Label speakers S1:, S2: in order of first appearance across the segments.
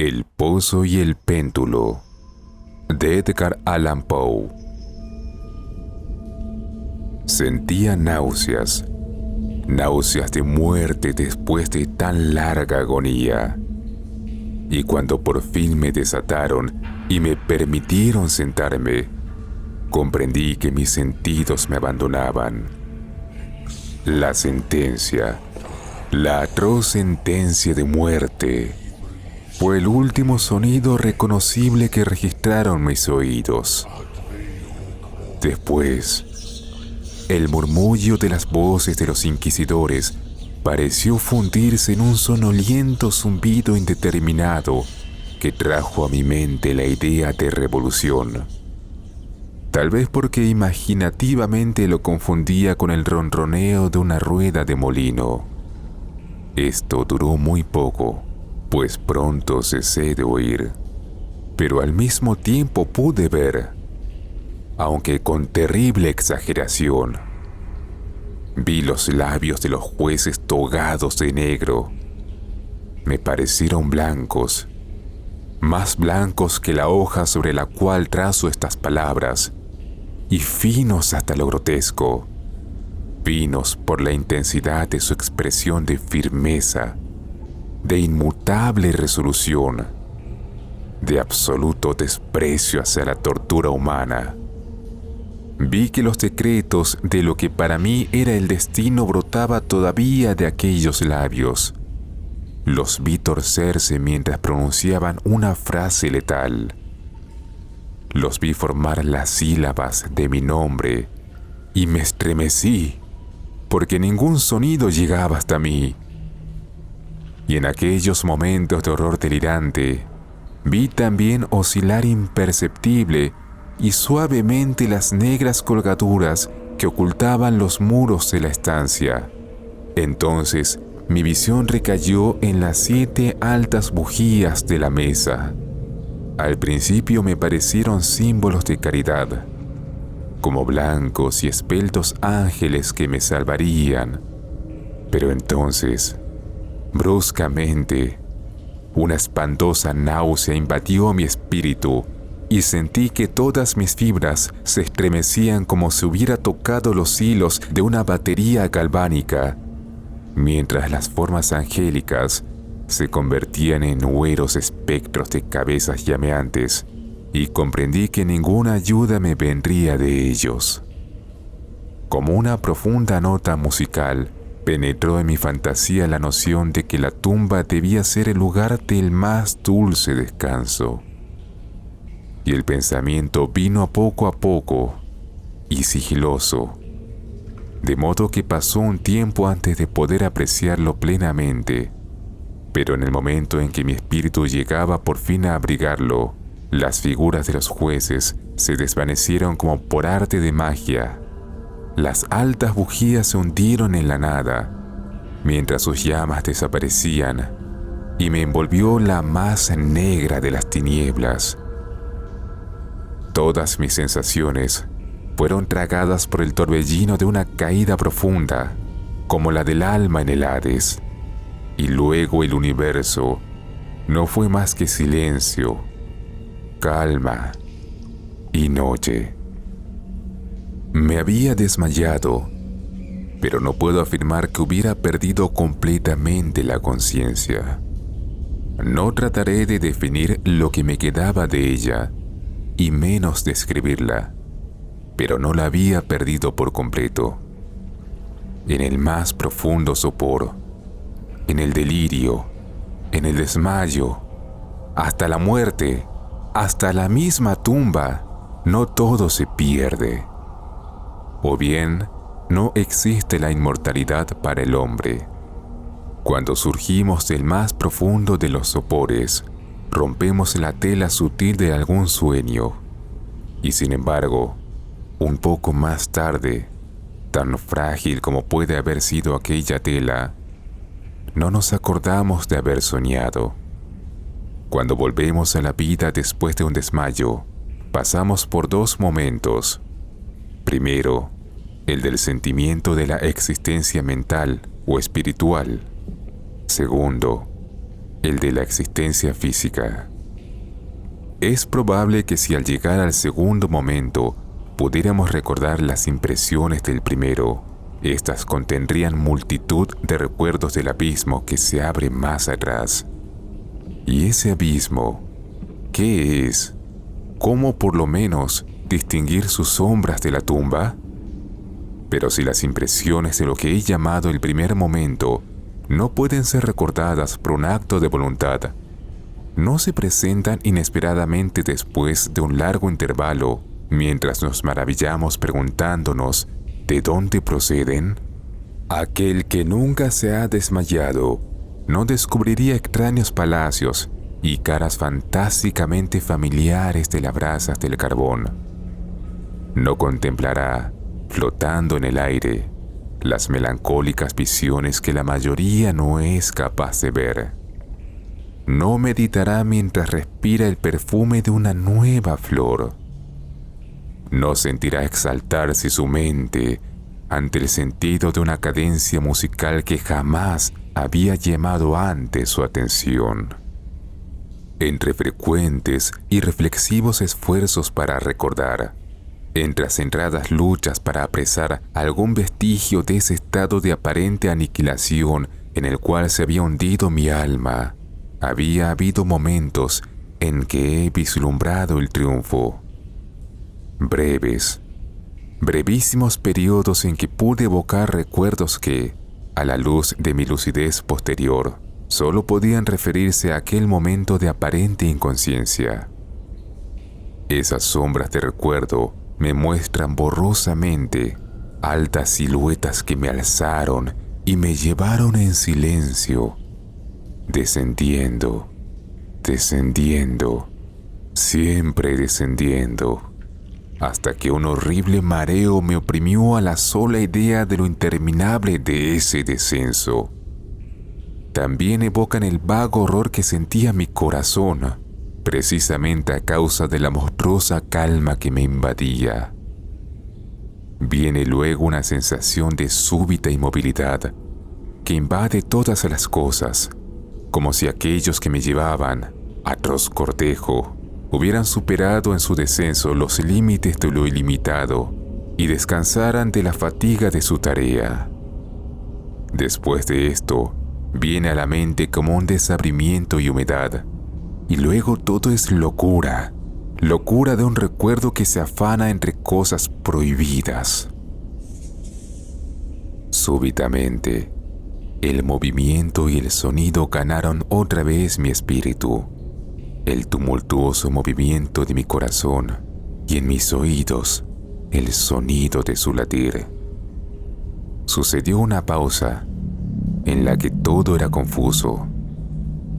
S1: El pozo y el péndulo, de Edgar Allan Poe. Sentía náuseas de muerte después de tan larga agonía. Y cuando por fin me desataron y me permitieron sentarme, comprendí que mis sentidos me abandonaban. La sentencia, la atroz sentencia de muerte, fue el último sonido reconocible que registraron mis oídos. Después, el murmullo de las voces de los inquisidores pareció fundirse en un sonoliento zumbido indeterminado que trajo a mi mente la idea de revolución. Tal vez porque imaginativamente lo confundía con el ronroneo de una rueda de molino. Esto duró muy poco, pues pronto cesé de oír, pero al mismo tiempo pude ver, aunque con terrible exageración. Vi los labios de los jueces togados de negro. Me parecieron blancos, más blancos que la hoja sobre la cual trazo estas palabras, y finos hasta lo grotesco, finos por la intensidad de su expresión de firmeza, de inmutable resolución, de absoluto desprecio hacia la tortura humana. Vi que los decretos de lo que para mí era el destino brotaba todavía de aquellos labios. Los vi torcerse mientras pronunciaban una frase letal. Los vi formar las sílabas de mi nombre y me estremecí porque ningún sonido llegaba hasta mí. Y en aquellos momentos de horror delirante, vi también oscilar imperceptible y suavemente las negras colgaduras que ocultaban los muros de la estancia. Entonces, mi visión recayó en las 7 altas bujías de la mesa. Al principio me parecieron símbolos de caridad, como blancos y esbeltos ángeles que me salvarían. Pero entonces, bruscamente, una espantosa náusea invadió mi espíritu y sentí que todas mis fibras se estremecían como si hubiera tocado los hilos de una batería galvánica, mientras las formas angélicas se convertían en hueros espectros de cabezas llameantes, y comprendí que ninguna ayuda me vendría de ellos. Como una profunda nota musical, penetró en mi fantasía la noción de que la tumba debía ser el lugar del más dulce descanso. Y el pensamiento vino poco a poco y sigiloso, de modo que pasó un tiempo antes de poder apreciarlo plenamente. Pero en el momento en que mi espíritu llegaba por fin a abrigarlo, las figuras de los jueces se desvanecieron como por arte de magia. Las altas bujías se hundieron en la nada, mientras sus llamas desaparecían, y me envolvió la más negra de las tinieblas. Todas mis sensaciones fueron tragadas por el torbellino de una caída profunda, como la del alma en el Hades. Y luego el universo no fue más que silencio, calma y noche. Me había desmayado, pero no puedo afirmar que hubiera perdido completamente la conciencia. No trataré de definir lo que me quedaba de ella, y menos describirla, pero no la había perdido por completo. En el más profundo sopor, en el delirio, en el desmayo, hasta la muerte, hasta la misma tumba, no todo se pierde. O bien, no existe la inmortalidad para el hombre. Cuando surgimos del más profundo de los sopores, rompemos la tela sutil de algún sueño. Y sin embargo, un poco más tarde, tan frágil como puede haber sido aquella tela, no nos acordamos de haber soñado. Cuando volvemos a la vida después de un desmayo, pasamos por 2 momentos. Primero, el del sentimiento de la existencia mental o espiritual. Segundo, el de la existencia física. Es probable que si al llegar al segundo momento pudiéramos recordar las impresiones del primero, estas contendrían multitud de recuerdos del abismo que se abre más atrás. ¿Y ese abismo qué es? ¿Cómo por lo menos distinguir sus sombras de la tumba? Pero si las impresiones de lo que he llamado el primer momento no pueden ser recordadas por un acto de voluntad, ¿no se presentan inesperadamente después de un largo intervalo mientras nos maravillamos preguntándonos de dónde proceden? Aquel que nunca se ha desmayado no descubriría extraños palacios y caras fantásticamente familiares de las brasas del carbón. No contemplará, flotando en el aire, las melancólicas visiones que la mayoría no es capaz de ver. No meditará mientras respira el perfume de una nueva flor. No sentirá exaltarse su mente ante el sentido de una cadencia musical que jamás había llamado antes su atención. Entre frecuentes y reflexivos esfuerzos para recordar, entre acendradas luchas para apresar algún vestigio de ese estado de aparente aniquilación en el cual se había hundido mi alma, había habido momentos en que he vislumbrado el triunfo. Brevísimos periodos en que pude evocar recuerdos que, a la luz de mi lucidez posterior, solo podían referirse a aquel momento de aparente inconsciencia. Esas sombras de recuerdo me muestran borrosamente altas siluetas que me alzaron y me llevaron en silencio, descendiendo, siempre descendiendo, hasta que un horrible mareo me oprimió a la sola idea de lo interminable de ese descenso. También evocan el vago horror que sentía mi corazón, precisamente a causa de la monstruosa calma que me invadía. Viene luego una sensación de súbita inmovilidad que invade todas las cosas, como si aquellos que me llevaban, atroz cortejo, hubieran superado en su descenso los límites de lo ilimitado y descansaran de la fatiga de su tarea. Después de esto, viene a la mente como un desabrimiento y humedad, y luego todo es locura de un recuerdo que se afana entre cosas prohibidas. Súbitamente, el movimiento y el sonido ganaron otra vez mi espíritu, el tumultuoso movimiento de mi corazón y en mis oídos el sonido de su latir. Sucedió una pausa en la que todo era confuso.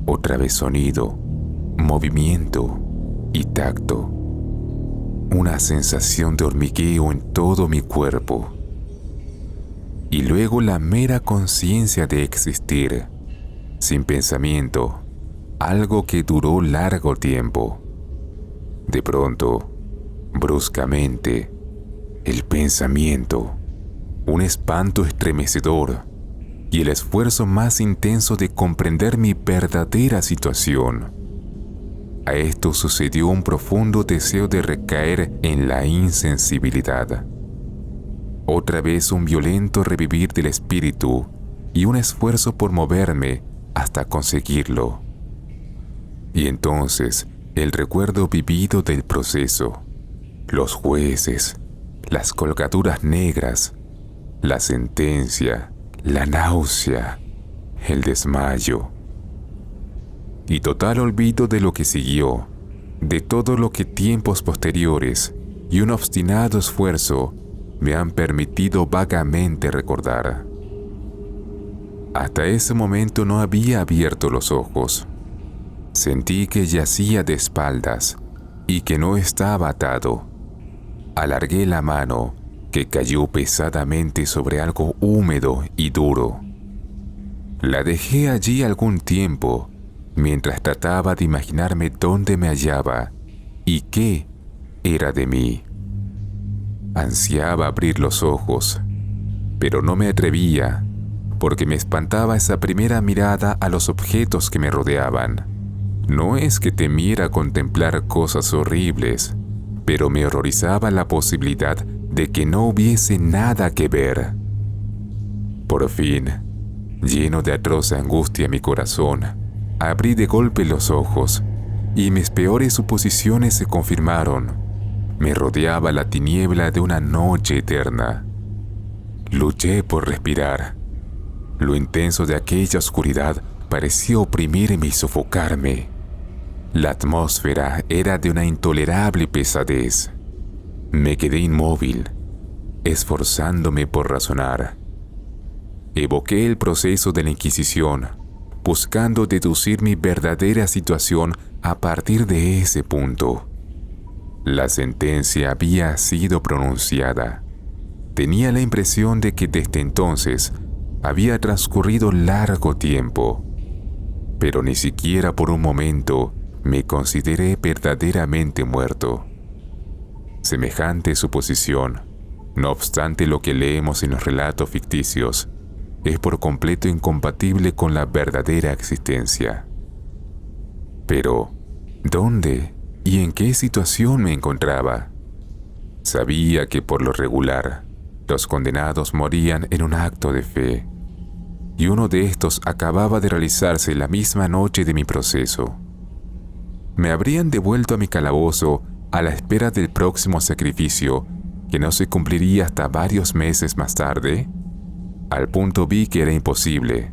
S1: Otra vez sonido, movimiento y tacto. Una sensación de hormigueo en todo mi cuerpo. Y luego la mera conciencia de existir, sin pensamiento, algo que duró largo tiempo. De pronto, bruscamente, el pensamiento, un espanto estremecedor y el esfuerzo más intenso de comprender mi verdadera situación. A esto sucedió un profundo deseo de recaer en la insensibilidad. Otra vez un violento revivir del espíritu y un esfuerzo por moverme hasta conseguirlo. Y entonces el recuerdo vivido del proceso, los jueces, las colgaduras negras, la sentencia, la náusea, el desmayo. Y total olvido de lo que siguió, de todo lo que tiempos posteriores y un obstinado esfuerzo me han permitido vagamente recordar. Hasta ese momento no había abierto los ojos. Sentí que yacía de espaldas y que no estaba atado. Alargué la mano, que cayó pesadamente sobre algo húmedo y duro. La dejé allí algún tiempo, mientras trataba de imaginarme dónde me hallaba y qué era de mí. Ansiaba abrir los ojos, pero no me atrevía, porque me espantaba esa primera mirada a los objetos que me rodeaban. No es que temiera contemplar cosas horribles, pero me horrorizaba la posibilidad de que no hubiese nada que ver. Por fin, lleno de atroz angustia mi corazón, abrí de golpe los ojos y mis peores suposiciones se confirmaron. Me rodeaba la tiniebla de una noche eterna. Luché por respirar. Lo intenso de aquella oscuridad parecía oprimirme y sofocarme. La atmósfera era de una intolerable pesadez. Me quedé inmóvil, esforzándome por razonar. Evoqué el proceso de la Inquisición, buscando deducir mi verdadera situación a partir de ese punto. La sentencia había sido pronunciada. Tenía la impresión de que desde entonces había transcurrido largo tiempo, pero ni siquiera por un momento me consideré verdaderamente muerto. Semejante suposición, no obstante lo que leemos en los relatos ficticios, es por completo incompatible con la verdadera existencia. Pero, ¿dónde y en qué situación me encontraba? Sabía que por lo regular, los condenados morían en un acto de fe, y uno de estos acababa de realizarse la misma noche de mi proceso. Me habrían devuelto a mi calabozo a la espera del próximo sacrificio, que no se cumpliría hasta varios meses más tarde. Al punto vi que era imposible.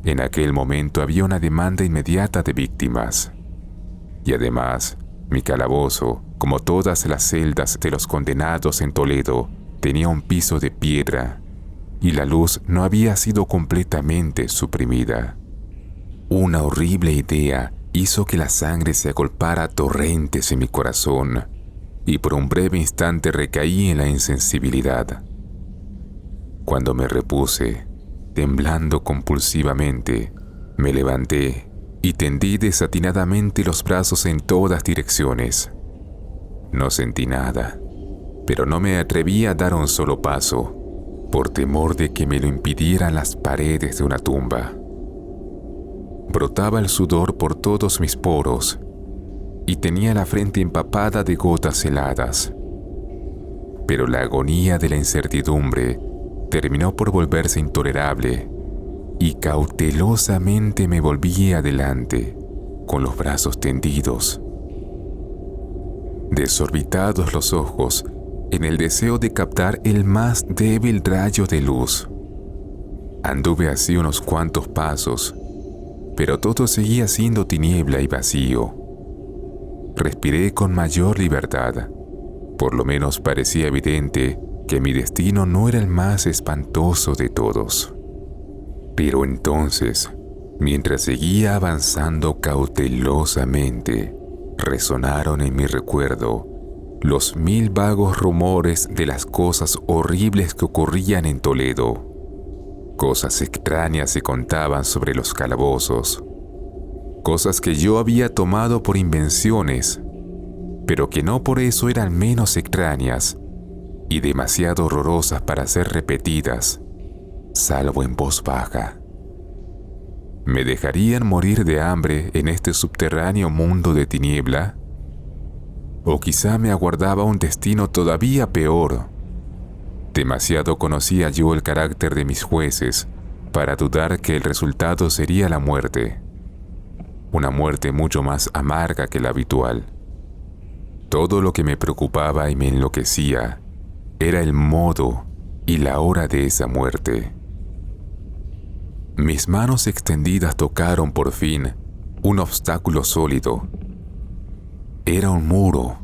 S1: En aquel momento había una demanda inmediata de víctimas. Y además, mi calabozo, como todas las celdas de los condenados en Toledo, tenía un piso de piedra, y la luz no había sido completamente suprimida. Una horrible idea hizo que la sangre se agolpara a torrentes en mi corazón, y por un breve instante recaí en la insensibilidad. Cuando me repuse, temblando compulsivamente, me levanté y tendí desatinadamente los brazos en todas direcciones. No sentí nada, pero no me atreví a dar un solo paso, por temor de que me lo impidieran las paredes de una tumba. Brotaba el sudor por todos mis poros y tenía la frente empapada de gotas heladas. Pero la agonía de la incertidumbre terminó por volverse intolerable y cautelosamente me volví adelante, con los brazos tendidos. Desorbitados los ojos, en el deseo de captar el más débil rayo de luz. Anduve así unos cuantos pasos, pero todo seguía siendo tiniebla y vacío. Respiré con mayor libertad. Por lo menos parecía evidente que mi destino no era el más espantoso de todos. Pero entonces, mientras seguía avanzando cautelosamente, resonaron en mi recuerdo los 1000 vagos rumores de las cosas horribles que ocurrían en Toledo. Cosas extrañas se contaban sobre los calabozos, cosas que yo había tomado por invenciones, pero que no por eso eran menos extrañas y demasiado horrorosas para ser repetidas, salvo en voz baja. ¿Me dejarían morir de hambre en este subterráneo mundo de tiniebla? ¿O quizá me aguardaba un destino todavía peor? Demasiado conocía yo el carácter de mis jueces para dudar que el resultado sería la muerte. Una muerte mucho más amarga que la habitual. Todo lo que me preocupaba y me enloquecía era el modo y la hora de esa muerte. Mis manos extendidas tocaron por fin un obstáculo sólido. Era un muro,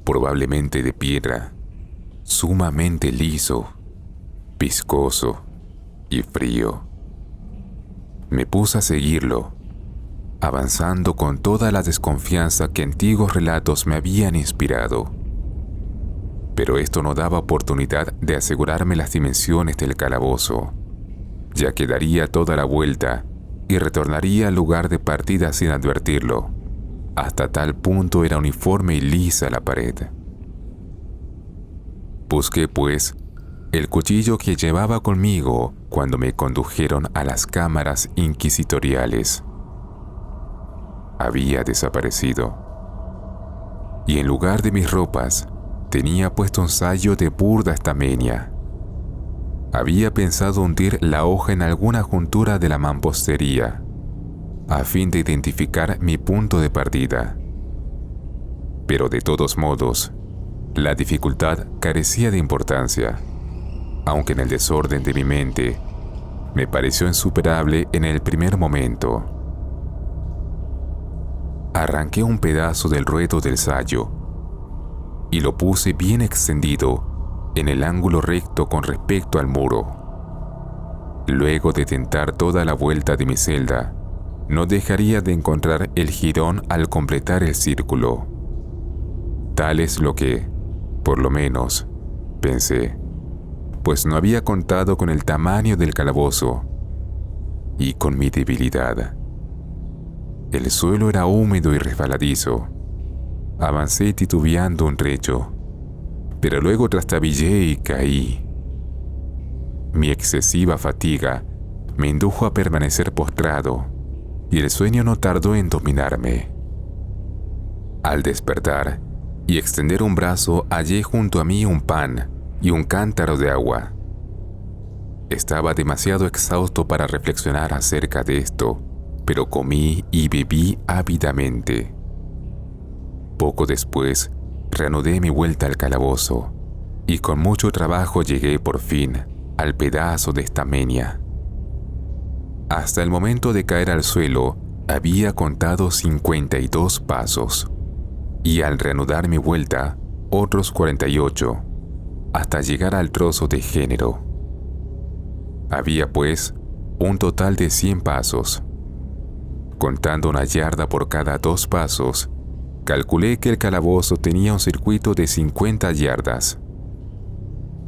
S1: probablemente de piedra, sumamente liso, viscoso y frío. Me puse a seguirlo, avanzando con toda la desconfianza que antiguos relatos me habían inspirado. Pero esto no daba oportunidad de asegurarme las dimensiones del calabozo, ya que daría toda la vuelta y retornaría al lugar de partida sin advertirlo. Hasta tal punto era uniforme y lisa la pared. Busqué, pues, El cuchillo que llevaba conmigo cuando me condujeron a las cámaras inquisitoriales había desaparecido. Y en lugar de mis ropas, tenía puesto un sayo de burda estamenia. Había pensado hundir la hoja en alguna juntura de la mampostería, a fin de identificar mi punto de partida. Pero de todos modos, la dificultad carecía de importancia, aunque en el desorden de mi mente me pareció insuperable en el primer momento. Arranqué un pedazo del ruedo del sayo y lo puse bien extendido en el ángulo recto con respecto al muro. Luego de tentar toda la vuelta de mi celda, no dejaría de encontrar el jirón al completar el círculo. Tal es lo que, por lo menos, pensé, pues no había contado con el tamaño del calabozo y con mi debilidad. El suelo era húmedo y resbaladizo. Avancé titubeando un trecho, pero luego trastabillé y caí. Mi excesiva fatiga me indujo a permanecer postrado y el sueño no tardó en dominarme. Al despertar y extender un brazo, hallé junto a mí un pan y un cántaro de agua. Estaba demasiado exhausto para reflexionar acerca de esto, pero comí y bebí ávidamente. Poco después, reanudé mi vuelta al calabozo y con mucho trabajo llegué por fin al pedazo de estamenia. Hasta el momento de caer al suelo, había contado 52 pasos y al reanudar mi vuelta, otros 48, hasta llegar al trozo de género. Había, pues, un total de 100 pasos. Contando una yarda por cada 2 pasos, calculé que el calabozo tenía un circuito de 50 yardas.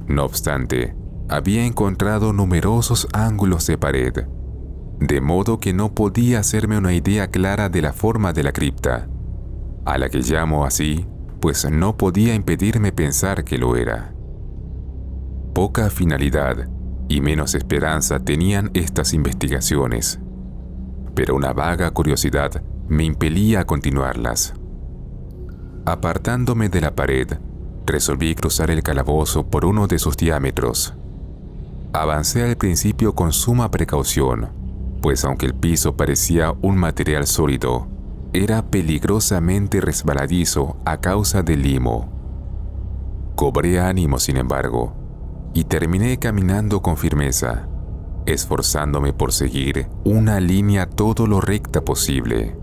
S1: No obstante, había encontrado numerosos ángulos de pared, de modo que no podía hacerme una idea clara de la forma de la cripta, a la que llamo así, pues no podía impedirme pensar que lo era. Poca finalidad y menos esperanza tenían estas investigaciones, pero una vaga curiosidad me impelía a continuarlas. Apartándome de la pared, resolví cruzar el calabozo por uno de sus diámetros. Avancé al principio con suma precaución, pues aunque el piso parecía un material sólido, era peligrosamente resbaladizo a causa del limo. Cobré ánimo, sin embargo, y terminé caminando con firmeza, esforzándome por seguir una línea todo lo recta posible.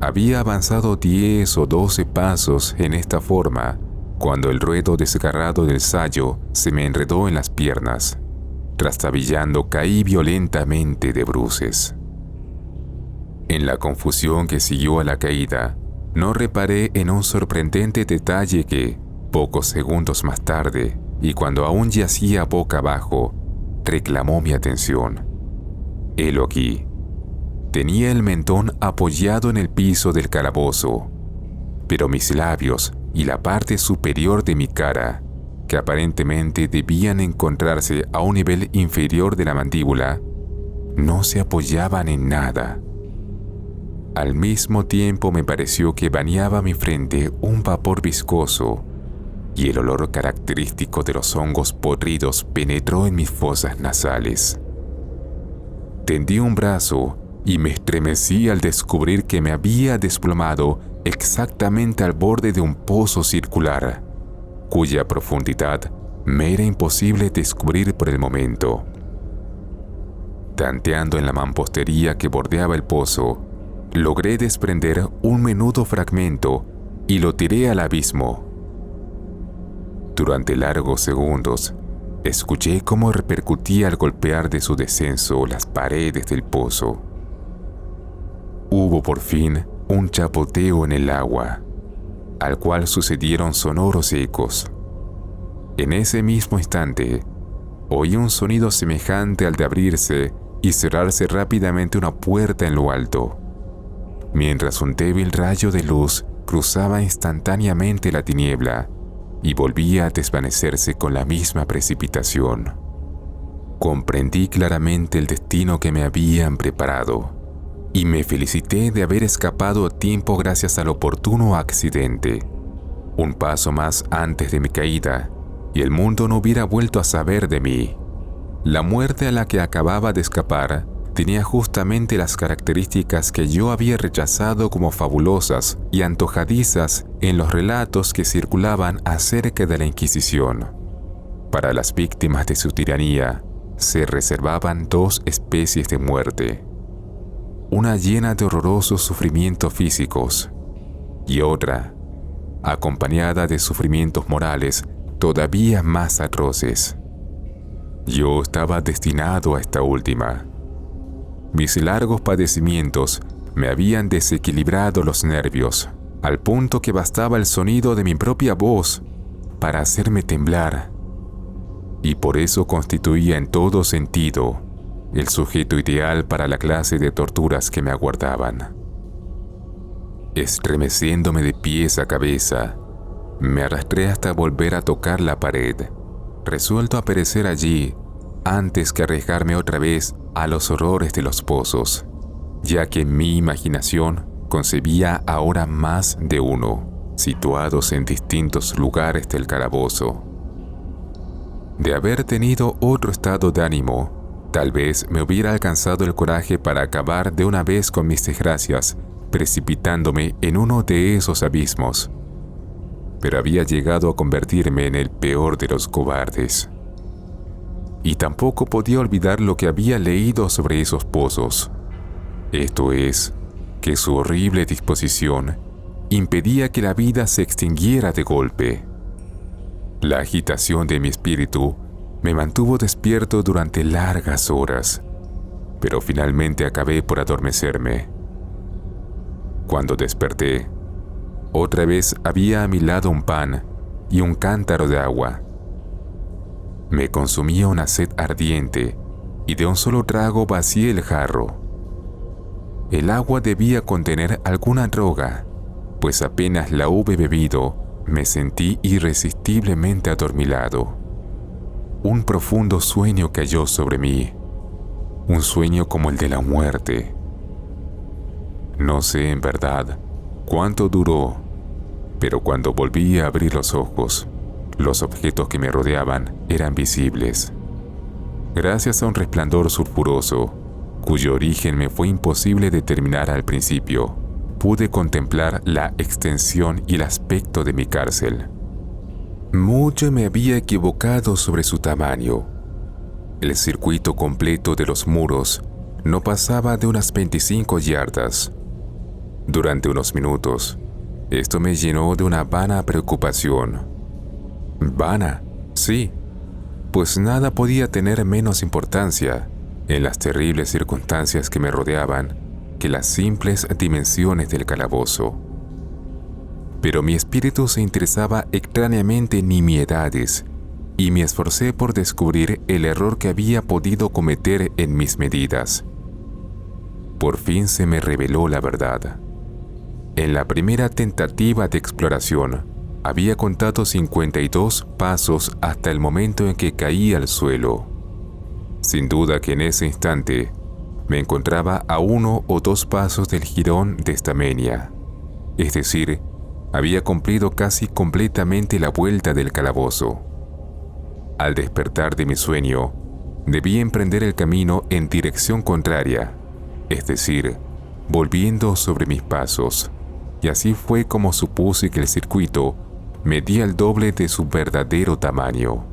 S1: Había avanzado 10 o 12 pasos en esta forma, cuando el ruedo desgarrado del sayo se me enredó en las piernas. Trastabillando, caí violentamente de bruces. En la confusión que siguió a la caída, no reparé en un sorprendente detalle que, pocos segundos más tarde, y cuando aún yacía boca abajo, reclamó mi atención. Helo aquí. Tenía el mentón apoyado en el piso del calabozo, pero mis labios y la parte superior de mi cara, que aparentemente debían encontrarse a un nivel inferior de la mandíbula, no se apoyaban en nada. Al mismo tiempo me pareció que bañaba mi frente un vapor viscoso y el olor característico de los hongos podridos penetró en mis fosas nasales. Tendí un brazo y me estremecí al descubrir que me había desplomado exactamente al borde de un pozo circular, cuya profundidad me era imposible descubrir por el momento. Tanteando en la mampostería que bordeaba el pozo, logré desprender un menudo fragmento y lo tiré al abismo. Durante largos segundos, escuché cómo repercutía al golpear de su descenso las paredes del pozo. Hubo por fin un chapoteo en el agua, al cual sucedieron sonoros ecos. En ese mismo instante, oí un sonido semejante al de abrirse y cerrarse rápidamente una puerta en lo alto, mientras un débil rayo de luz cruzaba instantáneamente la tiniebla y volvía a desvanecerse con la misma precipitación. Comprendí claramente el destino que me habían preparado y me felicité de haber escapado a tiempo gracias al oportuno accidente. Un paso más antes de mi caída y el mundo no hubiera vuelto a saber de mí. La muerte a la que acababa de escapar tenía justamente las características que yo había rechazado como fabulosas y antojadizas en los relatos que circulaban acerca de la Inquisición. Para las víctimas de su tiranía, se reservaban dos especies de muerte: una llena de horrorosos sufrimientos físicos y otra acompañada de sufrimientos morales todavía más atroces. Yo estaba destinado a esta última. Mis largos padecimientos me habían desequilibrado los nervios, al punto que bastaba el sonido de mi propia voz para hacerme temblar, y por eso constituía en todo sentido el sujeto ideal para la clase de torturas que me aguardaban. Estremeciéndome de pies a cabeza, me arrastré hasta volver a tocar la pared, resuelto a perecer allí antes que arriesgarme otra vez a los horrores de los pozos, ya que en mi imaginación concebía ahora más de uno, situados en distintos lugares del calabozo. De haber tenido otro estado de ánimo, tal vez me hubiera alcanzado el coraje para acabar de una vez con mis desgracias, precipitándome en uno de esos abismos. Pero había llegado a convertirme en el peor de los cobardes. Y tampoco podía olvidar lo que había leído sobre esos pozos. Esto es, que su horrible disposición impedía que la vida se extinguiera de golpe. La agitación de mi espíritu me mantuvo despierto durante largas horas, pero finalmente acabé por adormecerme. Cuando desperté, otra vez había a mi lado un pan y un cántaro de agua. Me consumía una sed ardiente y de un solo trago vacié el jarro. El agua debía contener alguna droga, pues apenas la hube bebido, me sentí irresistiblemente adormilado. Un profundo sueño cayó sobre mí, un sueño como el de la muerte. No sé en verdad cuánto duró, pero cuando volví a abrir los ojos, los objetos que me rodeaban eran visibles. Gracias a un resplandor sulfuroso, cuyo origen me fue imposible determinar al principio, pude contemplar la extensión y el aspecto de mi cárcel. Mucho me había equivocado sobre su tamaño. El circuito completo de los muros no pasaba de unas 25 yardas. Durante unos minutos, esto me llenó de una vana preocupación. Vana, sí, pues nada podía tener menos importancia en las terribles circunstancias que me rodeaban que las simples dimensiones del calabozo. Pero mi espíritu se interesaba extrañamente en nimiedades y me esforcé por descubrir el error que había podido cometer en mis medidas. Por fin se me reveló la verdad. En la primera tentativa de exploración, había contado 52 pasos hasta el momento en que caí al suelo. Sin duda que en ese instante me encontraba a 1 o 2 pasos del jirón de Estamenia, es decir, había cumplido casi completamente la vuelta del calabozo. Al despertar de mi sueño, debí emprender el camino en dirección contraria, es decir, volviendo sobre mis pasos, y así fue como supuse que el circuito medía el doble de su verdadero tamaño.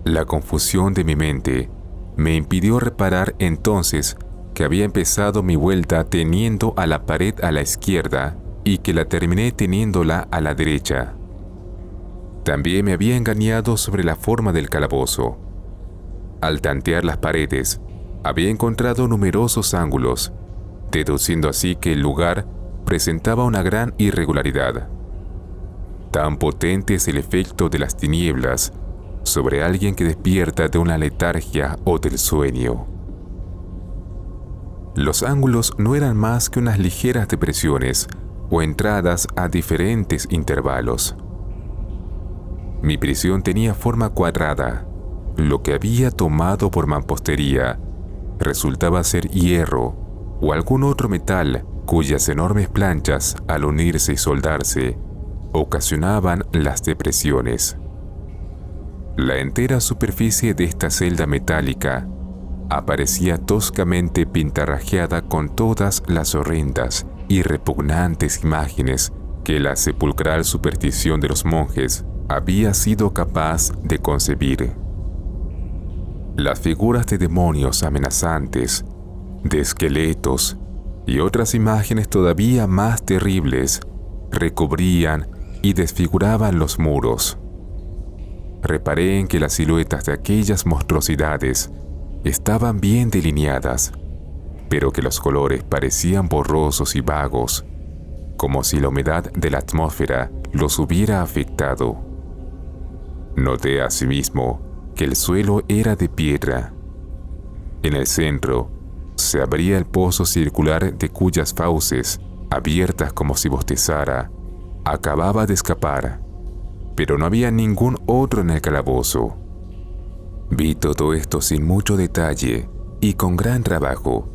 S1: La confusión de mi mente me impidió reparar entonces que había empezado mi vuelta teniendo a la pared a la izquierda y que la terminé teniéndola a la derecha. También me había engañado sobre la forma del calabozo. Al tantear las paredes, había encontrado numerosos ángulos, deduciendo así que el lugar presentaba una gran irregularidad. Tan potente es el efecto de las tinieblas sobre alguien que despierta de una letargia o del sueño. Los ángulos no eran más que unas ligeras depresiones o entradas a diferentes intervalos. Mi prisión tenía forma cuadrada. Lo que había tomado por mampostería resultaba ser hierro o algún otro metal cuyas enormes planchas, al unirse y soldarse, ocasionaban las depresiones. La entera superficie de esta celda metálica aparecía toscamente pintarrajeada con todas las horrendas y repugnantes imágenes que la sepulcral superstición de los monjes había sido capaz de concebir. Las figuras de demonios amenazantes, de esqueletos y otras imágenes todavía más terribles recubrían y desfiguraban los muros. Reparé en que las siluetas de aquellas monstruosidades estaban bien delineadas, pero que los colores parecían borrosos y vagos, como si la humedad de la atmósfera los hubiera afectado. Noté asimismo que el suelo era de piedra. En el centro se abría el pozo circular de cuyas fauces, abiertas como si bostezara, acababa de escapar, pero no había ningún otro en el calabozo. Vi todo esto sin mucho detalle y con gran trabajo,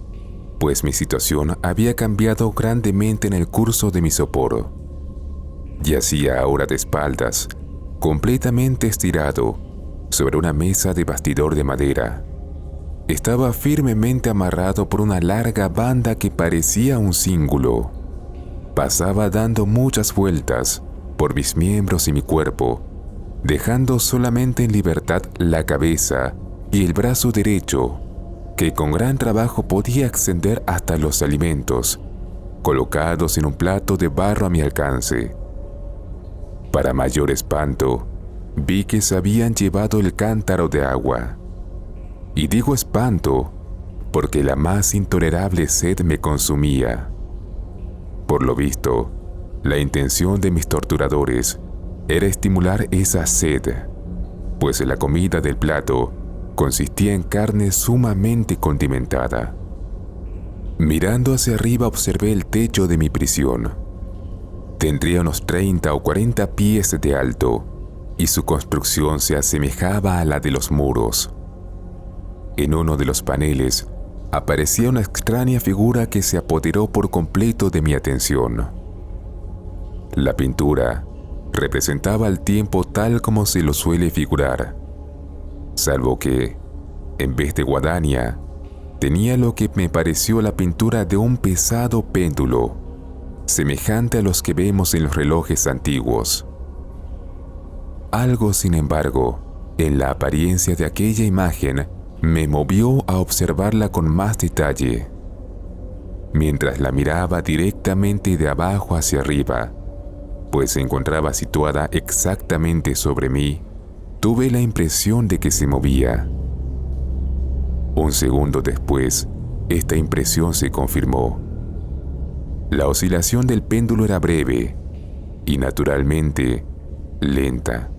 S1: pues mi situación había cambiado grandemente en el curso de mi sopor. Yacía ahora de espaldas, completamente estirado, sobre una mesa de bastidor de madera. Estaba firmemente amarrado por una larga banda que parecía un cíngulo. Pasaba dando muchas vueltas por mis miembros y mi cuerpo, dejando solamente en libertad la cabeza y el brazo derecho, que con gran trabajo podía extender hasta los alimentos, colocados en un plato de barro a mi alcance. Para mayor espanto, vi que se habían llevado el cántaro de agua. Y digo espanto, porque la más intolerable sed me consumía. Por lo visto, la intención de mis torturadores era estimular esa sed, pues la comida del plato consistía en carne sumamente condimentada. Mirando hacia arriba observé el techo de mi prisión. Tendría unos 30 o 40 pies de alto, y su construcción se asemejaba a la de los muros. En uno de los paneles aparecía una extraña figura que se apoderó por completo de mi atención. La pintura representaba el tiempo tal como se lo suele figurar, salvo que, en vez de guadaña, tenía lo que me pareció la pintura de un pesado péndulo, semejante a los que vemos en los relojes antiguos. Algo, sin embargo, en la apariencia de aquella imagen me movió a observarla con más detalle. Mientras la miraba directamente de abajo hacia arriba, pues se encontraba situada exactamente sobre mí, tuve la impresión de que se movía. Un segundo después, esta impresión se confirmó. La oscilación del péndulo era breve y, naturalmente, lenta.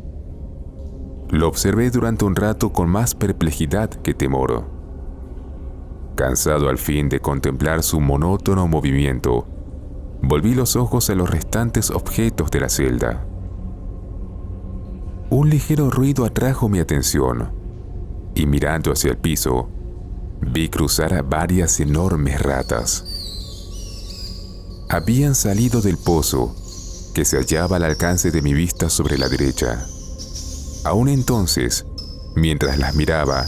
S1: Lo observé durante un rato con más perplejidad que temor. Cansado al fin de contemplar su monótono movimiento, volví los ojos a los restantes objetos de la celda. Un ligero ruido atrajo mi atención, y mirando hacia el piso, vi cruzar a varias enormes ratas. Habían salido del pozo, que se hallaba al alcance de mi vista sobre la derecha. Aún entonces, mientras las miraba,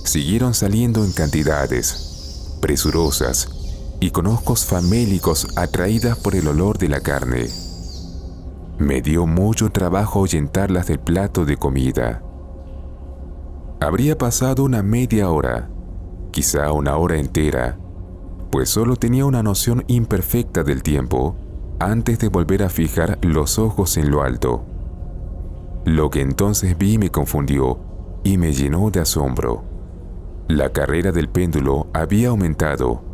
S1: siguieron saliendo en cantidades, presurosas y con ojos famélicos atraídas por el olor de la carne. Me dio mucho trabajo ahuyentarlas del plato de comida. Habría pasado una media hora, quizá una hora entera, pues solo tenía una noción imperfecta del tiempo antes de volver a fijar los ojos en lo alto. Lo que entonces vi me confundió y me llenó de asombro. La carrera del péndulo había aumentado,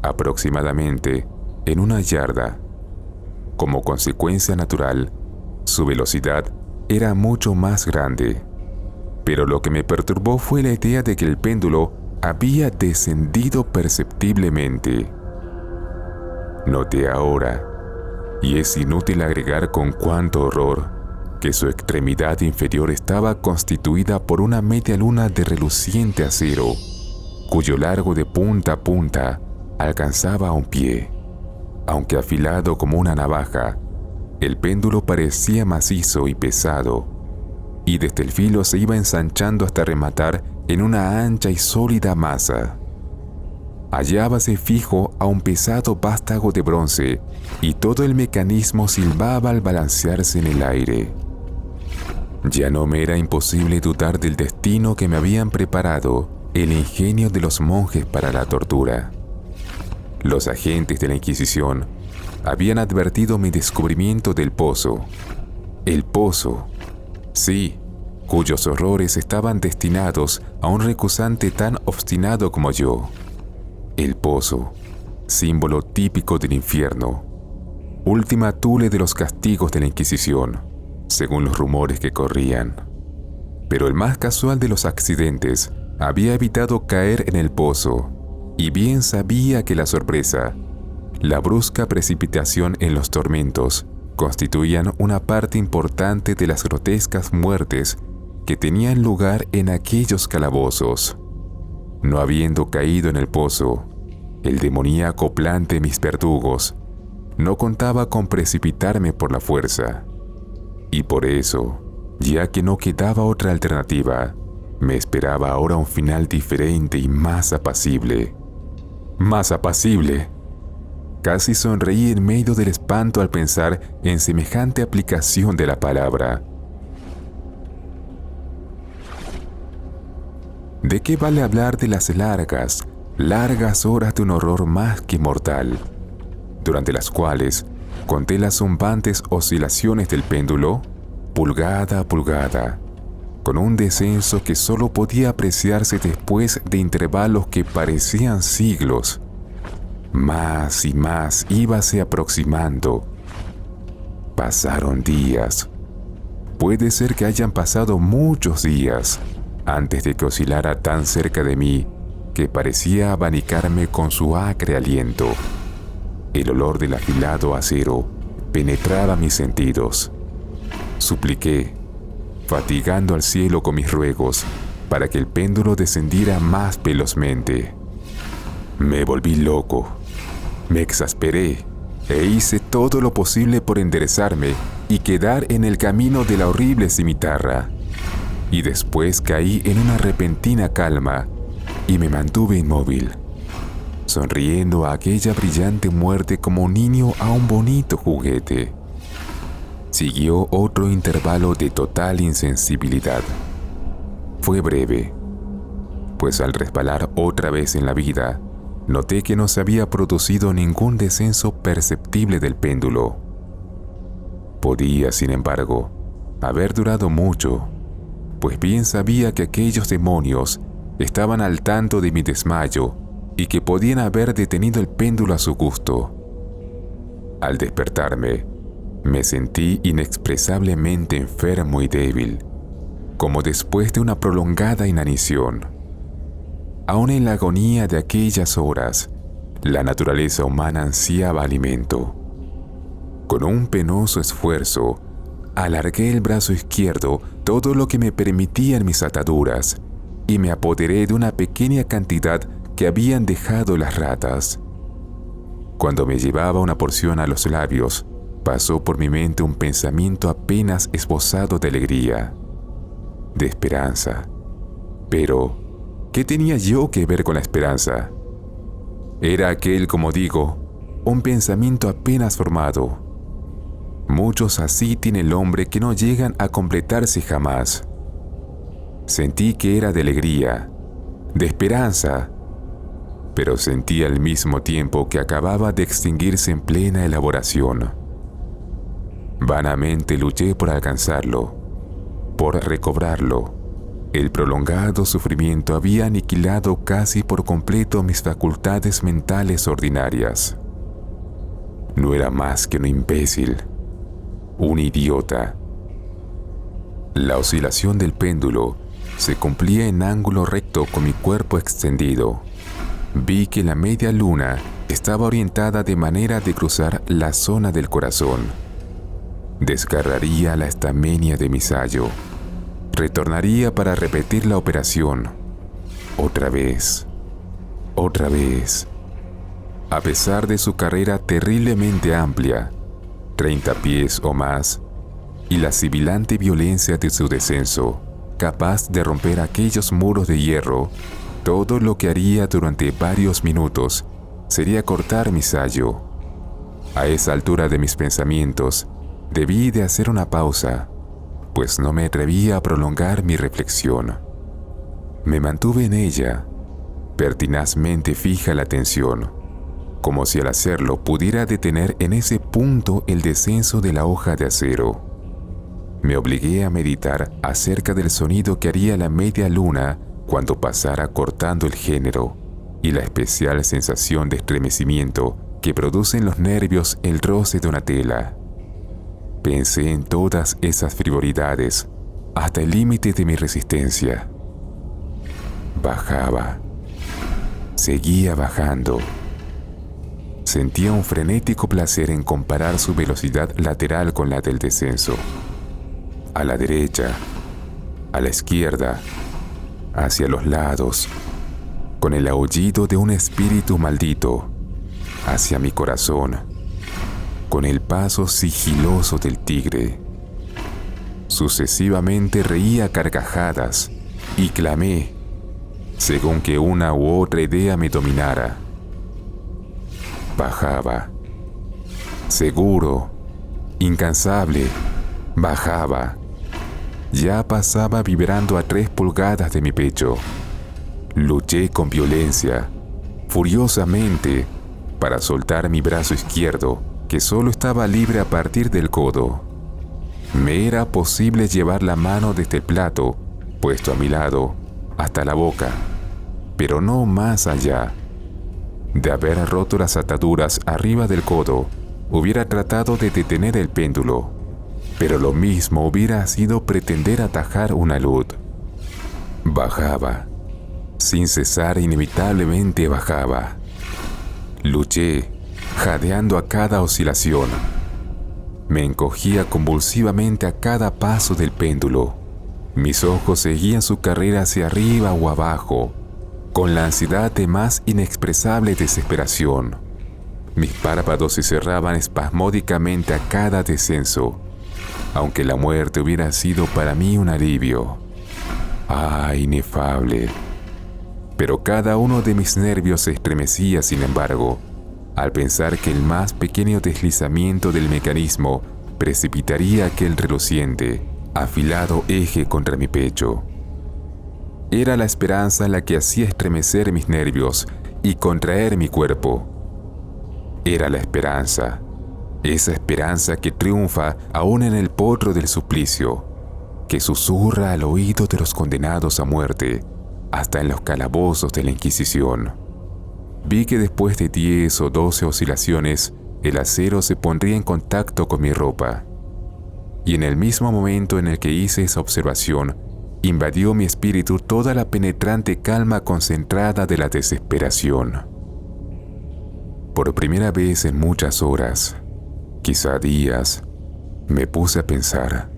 S1: aproximadamente, en 1 yarda. Como consecuencia natural, su velocidad era mucho más grande. Pero lo que me perturbó fue la idea de que el péndulo había descendido perceptiblemente. Noté ahora, y es inútil agregar con cuánto horror, que su extremidad inferior estaba constituida por una media luna de reluciente acero, cuyo largo de punta a punta alcanzaba a un pie. Aunque afilado como una navaja, el péndulo parecía macizo y pesado, y desde el filo se iba ensanchando hasta rematar en una ancha y sólida masa. Hallábase fijo a un pesado vástago de bronce, y todo el mecanismo silbaba al balancearse en el aire. Ya no me era imposible dudar del destino que me habían preparado el ingenio de los monjes para la tortura. Los agentes de la Inquisición habían advertido mi descubrimiento del pozo. El pozo, sí, cuyos horrores estaban destinados a un recusante tan obstinado como yo. El pozo, símbolo típico del infierno, última tule de los castigos de la Inquisición, según los rumores que corrían. Pero el más casual de los accidentes había evitado caer en el pozo, y bien sabía que la sorpresa, la brusca precipitación en los tormentos, constituían una parte importante de las grotescas muertes que tenían lugar en aquellos calabozos. No habiendo caído en el pozo, el demoníaco plan de mis verdugos no contaba con precipitarme por la fuerza. Y por eso, ya que no quedaba otra alternativa, me esperaba ahora un final diferente y más apacible. ¡Más apacible! Casi sonreí en medio del espanto al pensar en semejante aplicación de la palabra. ¿De qué vale hablar de las largas horas de un horror más que mortal, durante las cuales conté las zumbantes oscilaciones del péndulo, pulgada a pulgada, con un descenso que solo podía apreciarse después de intervalos que parecían siglos? Más y más íbase aproximando. Pasaron días. Puede ser que hayan pasado muchos días antes de que oscilara tan cerca de mí que parecía abanicarme con su acre aliento. El olor del afilado acero penetraba mis sentidos. Supliqué, fatigando al cielo con mis ruegos, para que el péndulo descendiera más velozmente. Me volví loco, me exasperé e hice todo lo posible por enderezarme y quedar en el camino de la horrible cimitarra. Y después caí en una repentina calma y me mantuve inmóvil, sonriendo a aquella brillante muerte como un niño a un bonito juguete. Siguió otro intervalo de total insensibilidad. Fue breve, pues al resbalar otra vez en la vida, noté que no se había producido ningún descenso perceptible del péndulo. Podía, sin embargo, haber durado mucho, pues bien sabía que aquellos demonios estaban al tanto de mi desmayo y que podían haber detenido el péndulo a su gusto. Al despertarme, me sentí inexpresablemente enfermo y débil, como después de una prolongada inanición. Aún en la agonía de aquellas horas, la naturaleza humana ansiaba alimento. Con un penoso esfuerzo, alargué el brazo izquierdo todo lo que me permitían mis ataduras y me apoderé de una pequeña cantidad que habían dejado las ratas. Cuando me llevaba una porción a los labios, pasó por mi mente un pensamiento apenas esbozado de alegría, de esperanza. Pero, ¿qué tenía yo que ver con la esperanza? Era aquel, como digo, un pensamiento apenas formado. Muchos así tiene el hombre que no llegan a completarse jamás. Sentí que era de alegría, de esperanza, pero sentí al mismo tiempo que acababa de extinguirse en plena elaboración. Vanamente luché por alcanzarlo, por recobrarlo. El prolongado sufrimiento había aniquilado casi por completo mis facultades mentales ordinarias. No era más que un imbécil, un idiota. La oscilación del péndulo se cumplía en ángulo recto con mi cuerpo extendido. Vi que la media luna estaba orientada de manera de cruzar la zona del corazón. Desgarraría la estamenia de mi sayo. Retornaría para repetir la operación. Otra vez. Otra vez. A pesar de su carrera terriblemente amplia, 30 pies o más, y la sibilante violencia de su descenso, capaz de romper aquellos muros de hierro, todo lo que haría durante varios minutos sería cortar mi sayo. A esa altura de mis pensamientos, debí de hacer una pausa, pues no me atrevía a prolongar mi reflexión. Me mantuve en ella, pertinazmente fija la atención, como si al hacerlo pudiera detener en ese punto el descenso de la hoja de acero. Me obligué a meditar acerca del sonido que haría la media luna cuando pasara cortando el género y la especial sensación de estremecimiento que producen los nervios el roce de una tela. Pensé en todas esas frivolidades hasta el límite de mi resistencia. Bajaba. Seguía bajando. Sentía un frenético placer en comparar su velocidad lateral con la del descenso. A la derecha, a la izquierda, hacia los lados, con el aullido de un espíritu maldito, hacia mi corazón, con el paso sigiloso del tigre. Sucesivamente reía a carcajadas y clamé, según que una u otra idea me dominara. Bajaba. Seguro, incansable, bajaba. Ya pasaba vibrando a 3 pulgadas de mi pecho. Luché con violencia, furiosamente, para soltar mi brazo izquierdo, que solo estaba libre a partir del codo. Me era posible llevar la mano desde el plato, puesto a mi lado, hasta la boca, pero no más allá. De haber roto las ataduras arriba del codo, hubiera tratado de detener el péndulo, pero lo mismo hubiera sido pretender atajar una luz. Bajaba. Sin cesar, inevitablemente bajaba. Luché, jadeando a cada oscilación. Me encogía convulsivamente a cada paso del péndulo. Mis ojos seguían su carrera hacia arriba o abajo, con la ansiedad de más inexpresable desesperación. Mis párpados se cerraban espasmódicamente a cada descenso, aunque la muerte hubiera sido para mí un alivio. ¡Ah, inefable! Pero cada uno de mis nervios se estremecía, sin embargo, al pensar que el más pequeño deslizamiento del mecanismo precipitaría aquel reluciente, afilado eje contra mi pecho. Era la esperanza la que hacía estremecer mis nervios y contraer mi cuerpo. Era la esperanza, esa esperanza que triunfa aún en el potro del suplicio, que susurra al oído de los condenados a muerte, hasta en los calabozos de la Inquisición. Vi que después de 10 o 12 oscilaciones, el acero se pondría en contacto con mi ropa. Y en el mismo momento en el que hice esa observación, invadió mi espíritu toda la penetrante calma concentrada de la desesperación. Por primera vez en muchas horas, quizá días, me puse a pensar.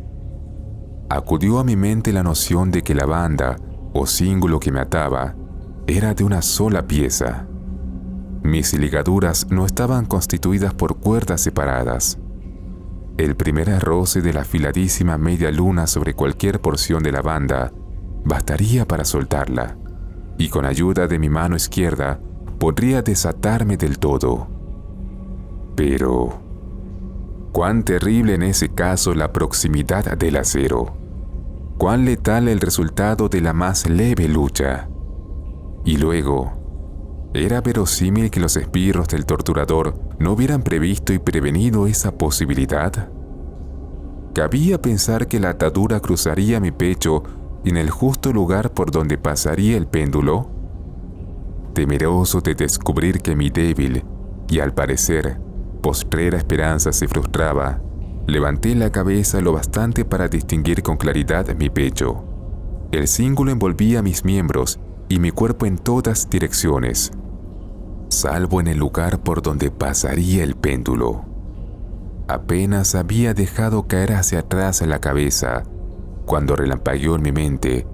S1: Acudió a mi mente la noción de que la banda o cíngulo que me ataba era de una sola pieza. Mis ligaduras no estaban constituidas por cuerdas separadas. El primer roce de la afiladísima media luna sobre cualquier porción de la banda bastaría para soltarla, y con ayuda de mi mano izquierda podría desatarme del todo. Pero, cuán terrible en ese caso la proximidad del acero, cuán letal el resultado de la más leve lucha. Y luego, ¿era verosímil que los esbirros del torturador no hubieran previsto y prevenido esa posibilidad? ¿Cabía pensar que la atadura cruzaría mi pecho en el justo lugar por donde pasaría el péndulo? Temeroso de descubrir que mi débil y, al parecer, postrera esperanza se frustraba, levanté la cabeza lo bastante para distinguir con claridad mi pecho. El cíngulo envolvía mis miembros y mi cuerpo en todas direcciones, salvo en el lugar por donde pasaría el péndulo. Apenas había dejado caer hacia atrás la cabeza cuando relampagueó en mi mente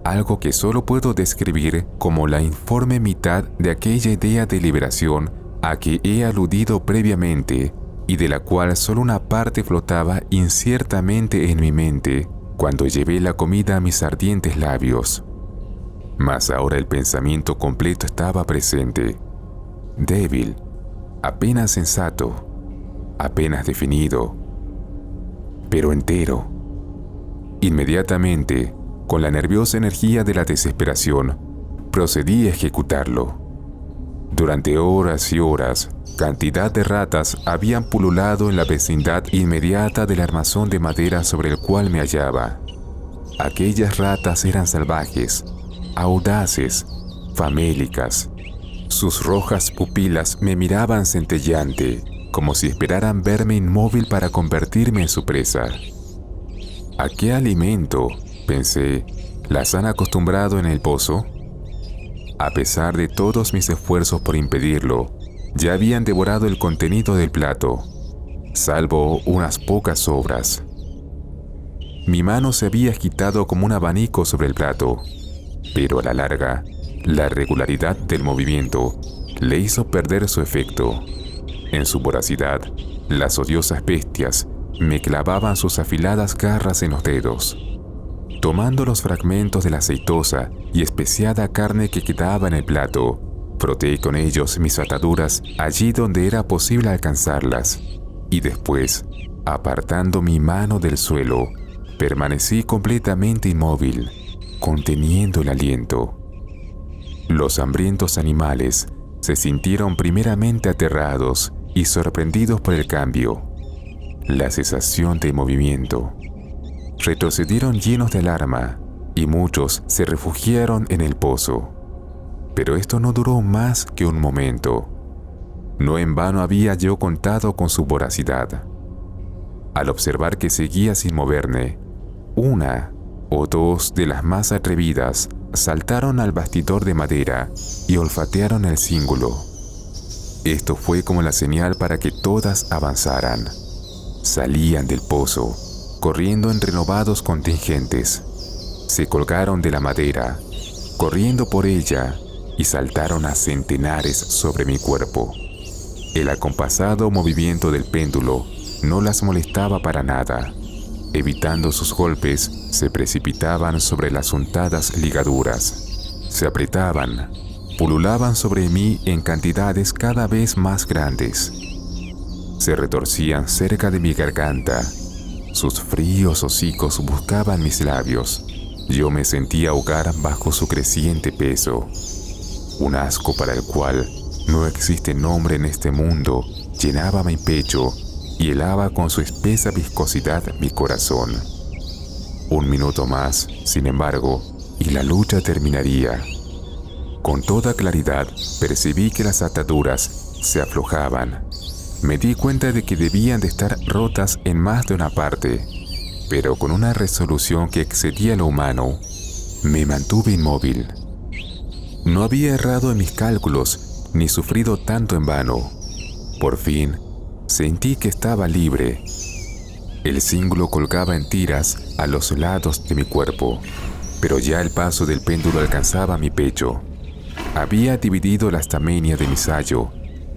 S1: algo que solo puedo describir como la informe mitad de aquella idea de liberación a que he aludido previamente y de la cual solo una parte flotaba inciertamente en mi mente cuando llevé la comida a mis ardientes labios. Mas ahora el pensamiento completo estaba presente, débil, apenas sensato, apenas definido, pero entero. Inmediatamente, con la nerviosa energía de la desesperación, procedí a ejecutarlo. Durante horas y horas, cantidad de ratas habían pululado en la vecindad inmediata del armazón de madera sobre el cual me hallaba. Aquellas ratas eran salvajes, audaces, famélicas. Sus rojas pupilas me miraban centelleante, como si esperaran verme inmóvil para convertirme en su presa. ¿A qué alimento, pensé, las han acostumbrado en el pozo? A pesar de todos mis esfuerzos por impedirlo, ya habían devorado el contenido del plato, salvo unas pocas sobras. Mi mano se había agitado como un abanico sobre el plato, pero a la larga, la regularidad del movimiento le hizo perder su efecto. En su voracidad, las odiosas bestias me clavaban sus afiladas garras en los dedos. Tomando los fragmentos de la aceitosa y especiada carne que quedaba en el plato, froté con ellos mis ataduras allí donde era posible alcanzarlas, y después, apartando mi mano del suelo, permanecí completamente inmóvil, conteniendo el aliento. Los hambrientos animales se sintieron primeramente aterrados y sorprendidos por el cambio, la cesación de movimiento. Retrocedieron llenos de alarma y muchos se refugiaron en el pozo. Pero esto no duró más que un momento. No en vano había yo contado con su voracidad. Al observar que seguía sin moverme, una o dos de las más atrevidas saltaron al bastidor de madera y olfatearon el cíngulo. Esto fue como la señal para que todas avanzaran. Salían del pozo, corriendo en renovados contingentes. Se colgaron de la madera, corriendo por ella, y saltaron a centenares sobre mi cuerpo. El acompasado movimiento del péndulo no las molestaba para nada. Evitando sus golpes, se precipitaban sobre las untadas ligaduras. Se apretaban, pululaban sobre mí en cantidades cada vez más grandes. Se retorcían cerca de mi garganta. Sus fríos hocicos buscaban mis labios. Yo me sentía ahogar bajo su creciente peso. Un asco para el cual no existe nombre en este mundo llenaba mi pecho y helaba con su espesa viscosidad mi corazón. Un minuto más, sin embargo, y la lucha terminaría. Con toda claridad percibí que las ataduras se aflojaban. Me di cuenta de que debían de estar rotas en más de una parte, pero con una resolución que excedía lo humano, me mantuve inmóvil. No había errado en mis cálculos, ni sufrido tanto en vano. Por fin, sentí que estaba libre. El cíngulo colgaba en tiras a los lados de mi cuerpo, pero ya el paso del péndulo alcanzaba mi pecho. Había dividido la estamenia de mi sayo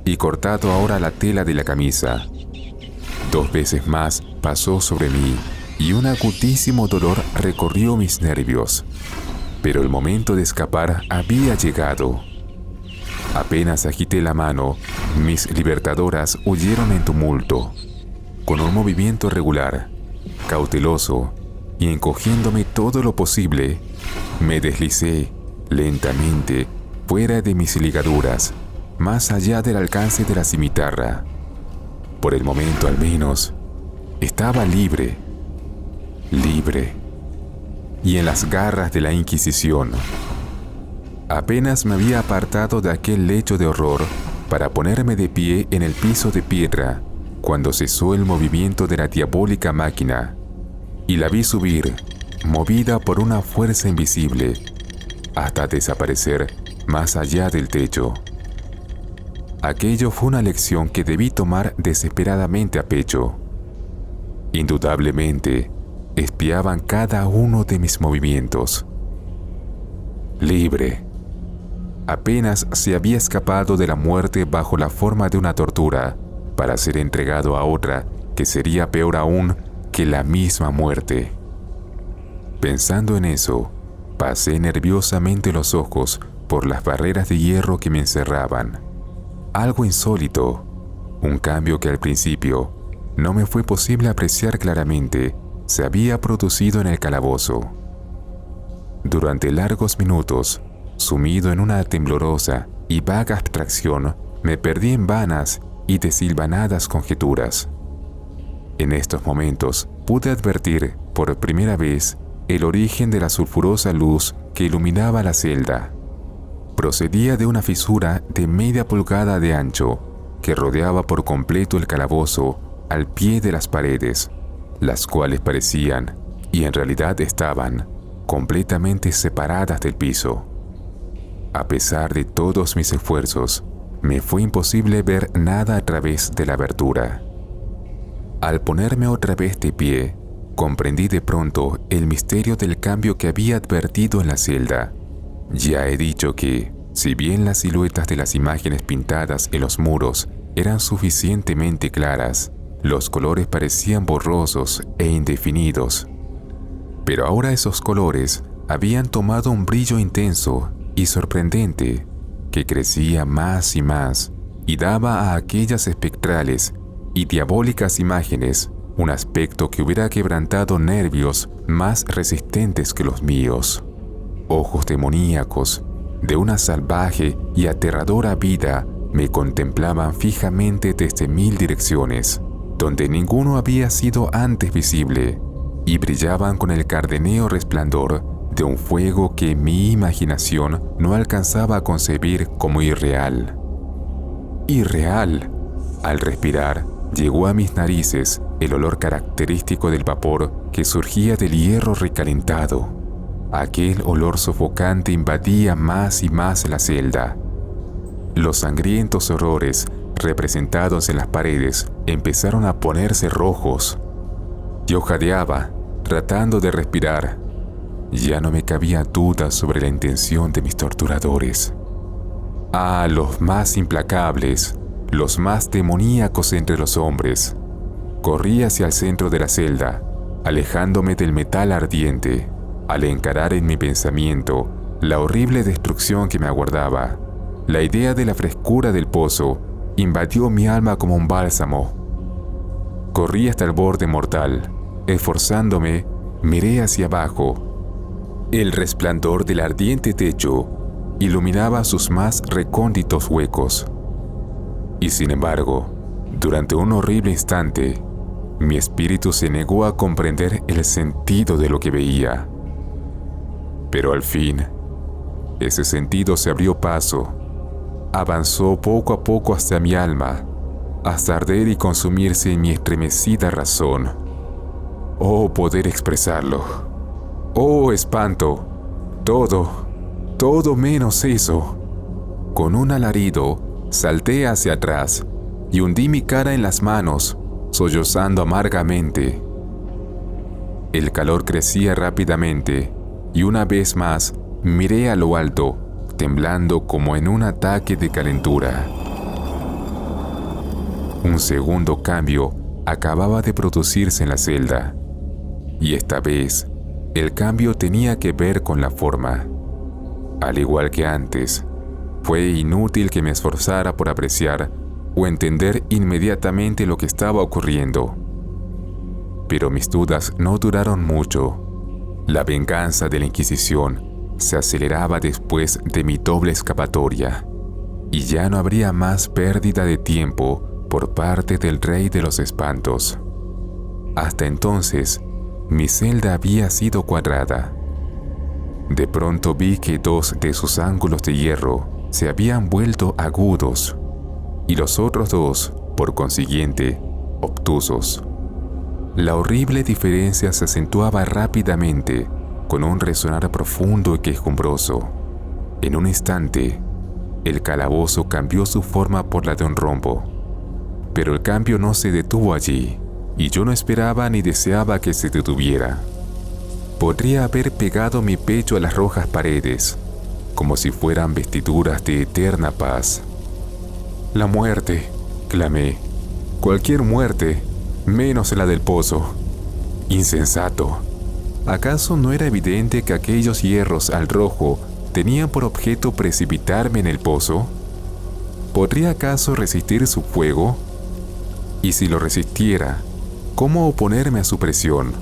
S1: y cortado ahora la tela de la camisa. 2 veces más pasó sobre mí y un agutísimo dolor recorrió mis nervios. Pero el momento de escapar había llegado. Apenas agité la mano, mis libertadoras huyeron en tumulto. Con un movimiento regular, cauteloso y encogiéndome todo lo posible, me deslicé lentamente fuera de mis ligaduras, más allá del alcance de la cimitarra. Por el momento al menos, estaba libre. Y en las garras de la Inquisición. Apenas me había apartado de aquel lecho de horror para ponerme de pie en el piso de piedra, cuando cesó el movimiento de la diabólica máquina, y la vi subir, movida por una fuerza invisible, hasta desaparecer más allá del techo. Aquello fue una lección que debí tomar desesperadamente a pecho. Indudablemente, espiaban cada uno de mis movimientos. Libre. Apenas se había escapado de la muerte bajo la forma de una tortura, para ser entregado a otra que sería peor aún que la misma muerte. Pensando en eso, pasé nerviosamente los ojos por las barreras de hierro que me encerraban. Algo insólito, un cambio que al principio no me fue posible apreciar claramente, se había producido en el calabozo. Durante largos minutos, sumido en una temblorosa y vaga abstracción, me perdí en vanas y desilvanadas conjeturas. En estos momentos pude advertir por primera vez el origen de la sulfurosa luz que iluminaba la celda. Procedía de una fisura de media pulgada de ancho que rodeaba por completo el calabozo al pie de las paredes, las cuales parecían, y en realidad estaban, completamente separadas del piso. A pesar de todos mis esfuerzos, me fue imposible ver nada a través de la abertura. Al ponerme otra vez de pie, comprendí de pronto el misterio del cambio que había advertido en la celda. Ya he dicho que, si bien las siluetas de las imágenes pintadas en los muros eran suficientemente claras, los colores parecían borrosos e indefinidos. Pero ahora esos colores habían tomado un brillo intenso y sorprendente que crecía más y daba a aquellas espectrales y diabólicas imágenes un aspecto que hubiera quebrantado nervios más resistentes que los míos. Ojos demoníacos de una salvaje y aterradora vida me contemplaban fijamente desde 1000 direcciones, donde ninguno había sido antes visible, y brillaban con el cardeneo resplandor de un fuego que mi imaginación no alcanzaba a concebir como irreal. Irreal. Al respirar, llegó a mis narices el olor característico del vapor que surgía del hierro recalentado. Aquel olor sofocante invadía más y más la celda. Los sangrientos horrores representados en las paredes empezaron a ponerse rojos. Yo jadeaba, tratando de respirar. Ya no me cabía duda sobre la intención de mis torturadores. Ah, los más implacables, los más demoníacos entre los hombres. Corrí hacia el centro de la celda, alejándome del metal ardiente, al encarar en mi pensamiento la horrible destrucción que me aguardaba. La idea de la frescura del pozo invadió mi alma como un bálsamo. Corrí hasta el borde mortal. Esforzándome, miré hacia abajo. El resplandor del ardiente techo iluminaba sus más recónditos huecos. Y sin embargo, durante un horrible instante, mi espíritu se negó a comprender el sentido de lo que veía. Pero al fin, ese sentido se abrió paso, avanzó poco a poco hasta mi alma, hasta arder y consumirse en mi estremecida razón. Oh, poder expresarlo. Oh, espanto. Todo menos eso. Con un alarido, salté hacia atrás y hundí mi cara en las manos, sollozando amargamente. El calor crecía rápidamente y una vez más miré a lo alto, temblando como en un ataque de calentura. Un segundo cambio acababa de producirse en la celda, y esta vez el cambio tenía que ver con la forma. Al igual que antes, fue inútil que me esforzara por apreciar o entender inmediatamente lo que estaba ocurriendo. Pero mis dudas no duraron mucho. La venganza de la Inquisición se aceleraba después de mi doble escapatoria, y ya no habría más pérdida de tiempo por parte del Rey de los Espantos. Hasta entonces, mi celda había sido cuadrada. De pronto vi que 2 de sus ángulos de hierro se habían vuelto agudos, y los otros 2, por consiguiente, obtusos. La horrible diferencia se acentuaba rápidamente, con un resonar profundo y quejumbroso. En un instante, el calabozo cambió su forma por la de un rombo. Pero el cambio no se detuvo allí. y yo no esperaba ni deseaba que se detuviera. Podría haber pegado mi pecho a las rojas paredes, como si fueran vestiduras de eterna paz. «La muerte», clamé. «Cualquier muerte, menos la del pozo». Insensato. ¿Acaso no era evidente que aquellos hierros al rojo tenían por objeto precipitarme en el pozo? ¿Podría acaso resistir su fuego? Y si lo resistiera, ¿cómo oponerme a su presión?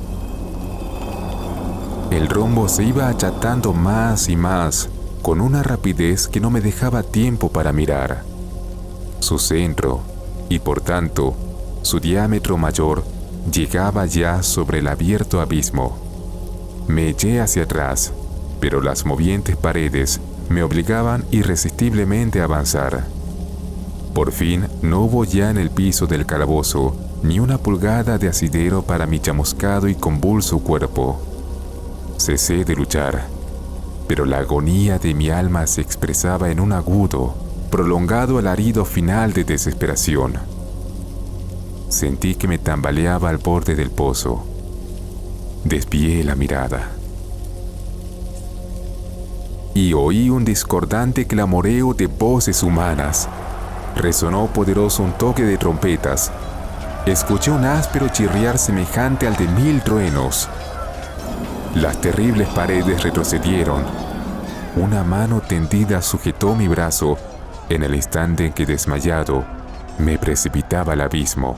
S1: El rombo se iba achatando más y más, con una rapidez que no me dejaba tiempo para mirar. Su centro, y por tanto, su diámetro mayor, llegaba ya sobre el abierto abismo. Me eché hacia atrás, pero las movientes paredes me obligaban irresistiblemente a avanzar. Por fin no hubo ya en el piso del calabozo ni una pulgada de asidero para mi chamuscado y convulso cuerpo. Cesé de luchar, pero la agonía de mi alma se expresaba en un agudo, prolongado alarido final de desesperación. Sentí que me tambaleaba al borde del pozo. Desvié la mirada y oí un discordante clamoreo de voces humanas. Resonó poderoso un toque de trompetas. Escuché un áspero chirriar semejante al de 1000 truenos. Las terribles paredes retrocedieron. Una mano tendida sujetó mi brazo en el instante en que, desmayado, me precipitaba al abismo.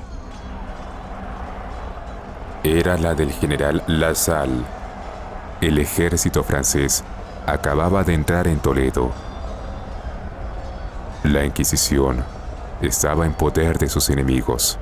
S1: Era la del general Lasalle. El ejército francés acababa de entrar en Toledo. La Inquisición estaba en poder de sus enemigos.